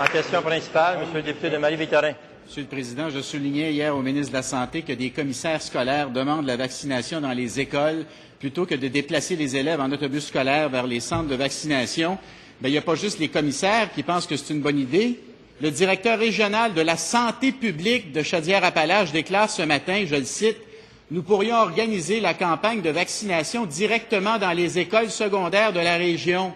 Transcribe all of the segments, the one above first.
En question principale, Monsieur le député de Marie-Victorin. Monsieur le Président, je soulignais hier au ministre de la Santé que des commissaires scolaires demandent la vaccination dans les écoles plutôt que de déplacer les élèves en autobus scolaire vers les centres de vaccination. Bien, il n'y a pas juste les commissaires qui pensent que c'est une bonne idée. Le directeur régional de la santé publique de Chaudière-Appalaches déclare ce matin, je le cite, « Nous pourrions organiser la campagne de vaccination directement dans les écoles secondaires de la région. »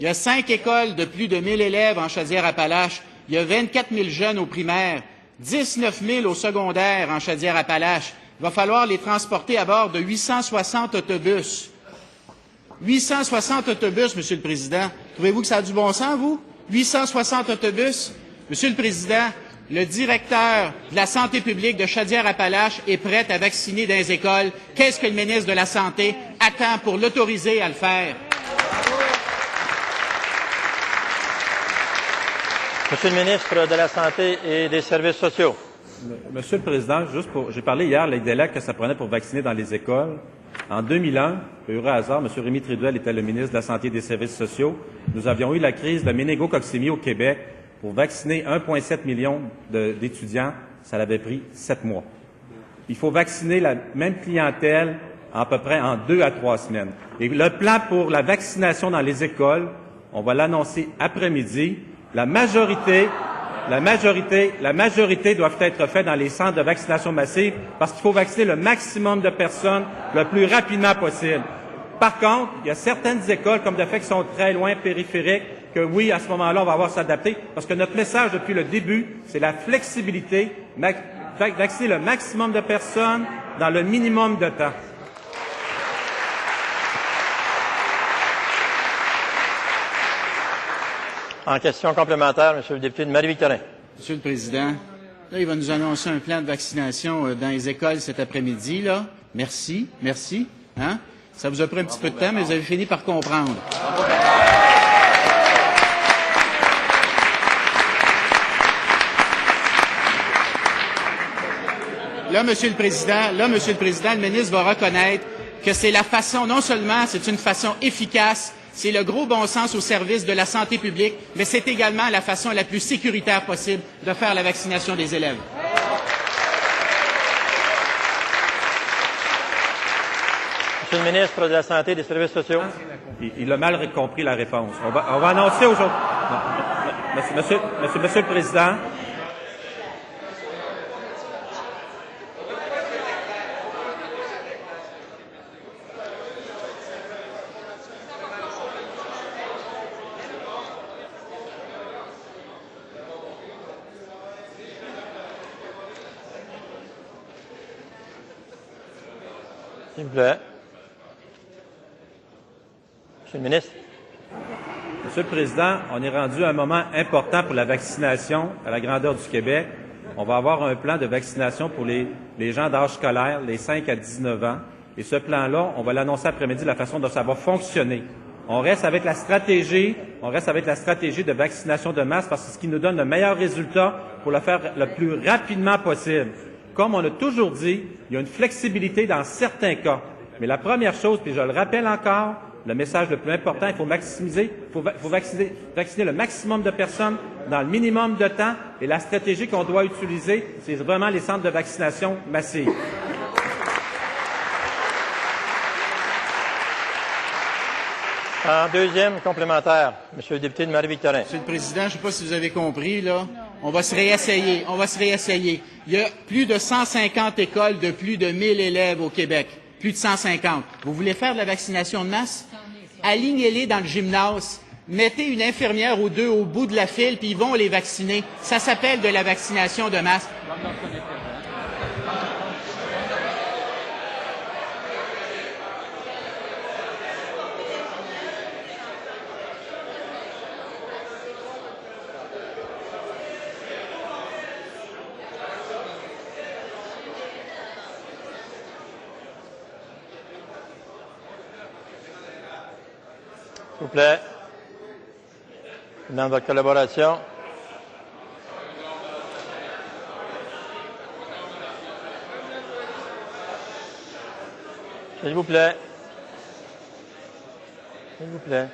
Il y a 5 écoles de plus de 1 000 élèves en Chaudière-Appalaches. Il y a 24 000 jeunes aux primaires, 19 000 au secondaire en Chaudière-Appalaches. Il va falloir les transporter à bord de 860 autobus. 860 autobus, Monsieur le Président. Trouvez-vous que ça a du bon sens, vous? 860 autobus? Monsieur le Président, le directeur de la santé publique de Chaudière-Appalaches est prêt à vacciner dans les écoles. Qu'est-ce que le ministre de la Santé attend pour l'autoriser à le faire? Monsieur le ministre de la Santé et des Services sociaux. Monsieur le Président, j'ai parlé hier les délais que ça prenait pour vacciner dans les écoles. En 2001, heureux hasard, M. Rémy Tridwell était le ministre de la Santé et des Services sociaux. Nous avions eu la crise de méningococcémie au Québec. Pour vacciner 1,7 million d'étudiants, ça avait pris 7 mois. Il faut vacciner la même clientèle à peu près en 2 à 3 semaines. Et le plan pour la vaccination dans les écoles, on va l'annoncer après-midi. La majorité doivent être faite dans les centres de vaccination massive parce qu'il faut vacciner le maximum de personnes le plus rapidement possible. Par contre, il y a certaines écoles, comme de fait, qui sont très loin, périphériques, que oui, à ce moment-là, on va avoir à s'adapter parce que notre message depuis le début, c'est la flexibilité, vacciner le maximum de personnes dans le minimum de temps. En question complémentaire, Monsieur le député de Marie-Victorin. Monsieur le Président, là, il va nous annoncer un plan de vaccination dans les écoles cet après-midi, là. Merci. Hein? Ça vous a pris un petit peu de temps, mais vous avez fini par comprendre. Là, Monsieur le Président, le ministre va reconnaître que c'est la façon, non seulement c'est une façon efficace, c'est le gros bon sens au service de la santé publique, mais c'est également la façon la plus sécuritaire possible de faire la vaccination des élèves. Monsieur le ministre de la Santé et des Services sociaux. Il a mal compris la réponse. On va annoncer aujourd'hui. Monsieur le Président. S'il vous plaît. Monsieur le ministre. Monsieur le Président, on est rendu à un moment important pour la vaccination à la grandeur du Québec. On va avoir un plan de vaccination pour les gens d'âge scolaire, les 5 à 19 ans. Et ce plan-là, on va l'annoncer après-midi de la façon dont ça va fonctionner. On reste avec la stratégie de vaccination de masse parce que c'est ce qui nous donne le meilleur résultat pour le faire le plus rapidement possible. Comme on a toujours dit, il y a une flexibilité dans certains cas. Mais la première chose, puis je le rappelle encore, le message le plus important, il faut vacciner le maximum de personnes dans le minimum de temps. Et la stratégie qu'on doit utiliser, c'est vraiment les centres de vaccination massive. En deuxième complémentaire, Monsieur le député de Marie-Victorin. Monsieur le Président, je ne sais pas si vous avez compris, là. On va se réessayer. Il y a plus de 150 écoles de plus de 1 000 élèves au Québec. Plus de 150. Vous voulez faire de la vaccination de masse? Alignez-les dans le gymnase. Mettez une infirmière ou deux au bout de la file, puis ils vont les vacciner. Ça s'appelle de la vaccination de masse. S'il vous plaît. Dans votre collaboration. S'il vous plaît. S'il vous plaît.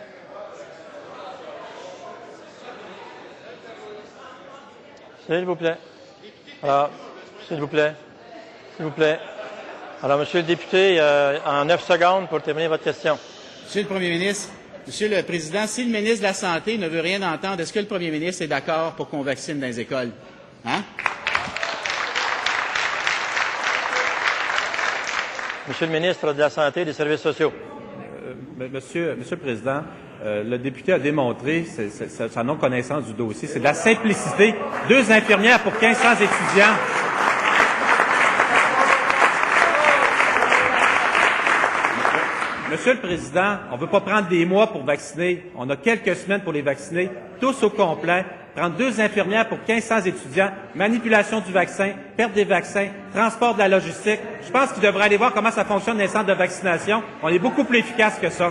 S'il vous plaît. Alors, s'il vous plaît. S'il vous plaît. Alors, Monsieur le député, en 9 secondes pour terminer votre question. Monsieur le Premier ministre, Monsieur le Président, si le ministre de la Santé ne veut rien entendre, est-ce que le Premier ministre est d'accord pour qu'on vaccine dans les écoles? Hein? Monsieur le ministre de la Santé et des Services sociaux. Monsieur le Président, le député a démontré sa non-connaissance du dossier. C'est de la simplicité. 2 infirmières pour 1500 étudiants. Monsieur le Président, on ne veut pas prendre des mois pour vacciner. On a quelques semaines pour les vacciner, tous au complet. Prendre 2 infirmières pour 1500 étudiants, manipulation du vaccin, perte des vaccins, transport de la logistique. Je pense qu'il devrait aller voir comment ça fonctionne les centres de vaccination. On est beaucoup plus efficace que ça.